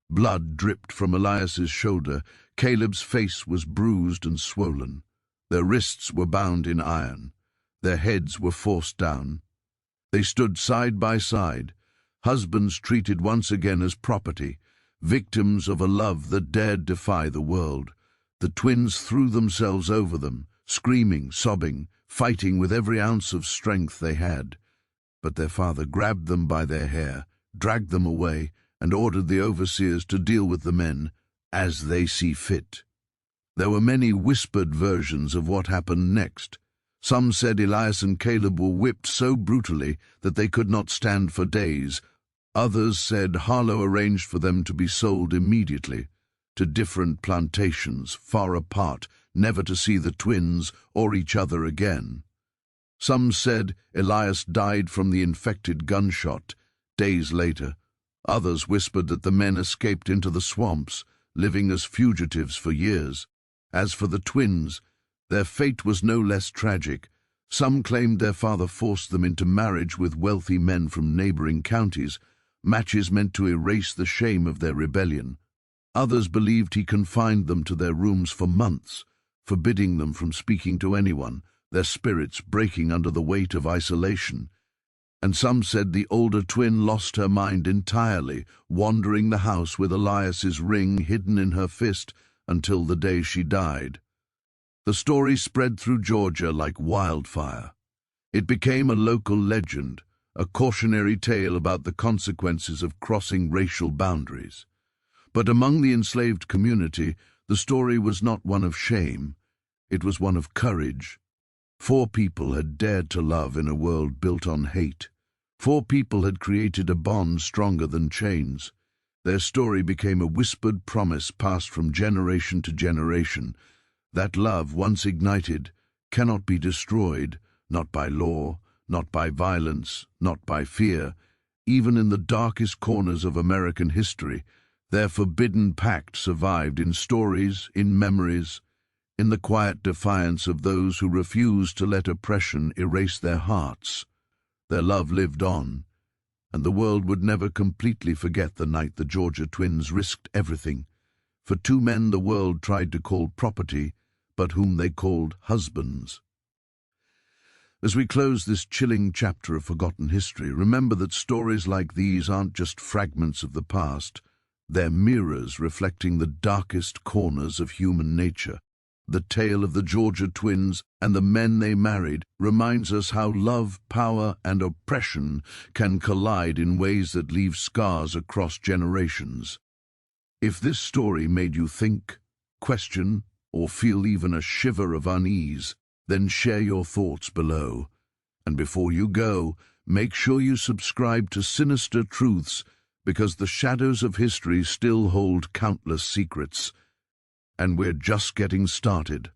Blood dripped from Elias's shoulder. Caleb's face was bruised and swollen. Their wrists were bound in iron. Their heads were forced down. They stood side by side, husbands treated once again as property, victims of a love that dared defy the world. The twins threw themselves over them, screaming, sobbing, fighting with every ounce of strength they had. But their father grabbed them by their hair, dragged them away, and ordered the overseers to deal with the men as they see fit. There were many whispered versions of what happened next. Some said Elias and Caleb were whipped so brutally that they could not stand for days. Others said Harlow arranged for them to be sold immediately to different plantations far apart, never to see the twins or each other again. Some said Elias died from the infected gunshot days later. Others whispered that the men escaped into the swamps, living as fugitives for years. As for the twins, their fate was no less tragic. Some claimed their father forced them into marriage with wealthy men from neighboring counties, matches meant to erase the shame of their rebellion. Others believed he confined them to their rooms for months, forbidding them from speaking to anyone, their spirits breaking under the weight of isolation. And some said the older twin lost her mind entirely, wandering the house with Elias's ring hidden in her fist until the day she died. The story spread through Georgia like wildfire. It became a local legend, a cautionary tale about the consequences of crossing racial boundaries. But among the enslaved community, the story was not one of shame. It was one of courage. 4 people had dared to love in a world built on hate. 4 people had created a bond stronger than chains. Their story became a whispered promise passed from generation to generation. That love, once ignited, cannot be destroyed, not by law, not by violence, not by fear. Even in the darkest corners of American history, their forbidden pact survived in stories, in memories, in the quiet defiance of those who refused to let oppression erase their hearts. Their love lived on, and the world would never completely forget the night the Georgia twins risked everything. For 2 men the world tried to call property, but whom they called husbands. As we close this chilling chapter of forgotten history, remember that stories like these aren't just fragments of the past. They're mirrors reflecting the darkest corners of human nature. The tale of the Georgia twins and the men they married reminds us how love, power, and oppression can collide in ways that leave scars across generations. If this story made you think, question, or feel even a shiver of unease, then share your thoughts below. And before you go, make sure you subscribe to Sinister Truths, because the shadows of history still hold countless secrets. And we're just getting started.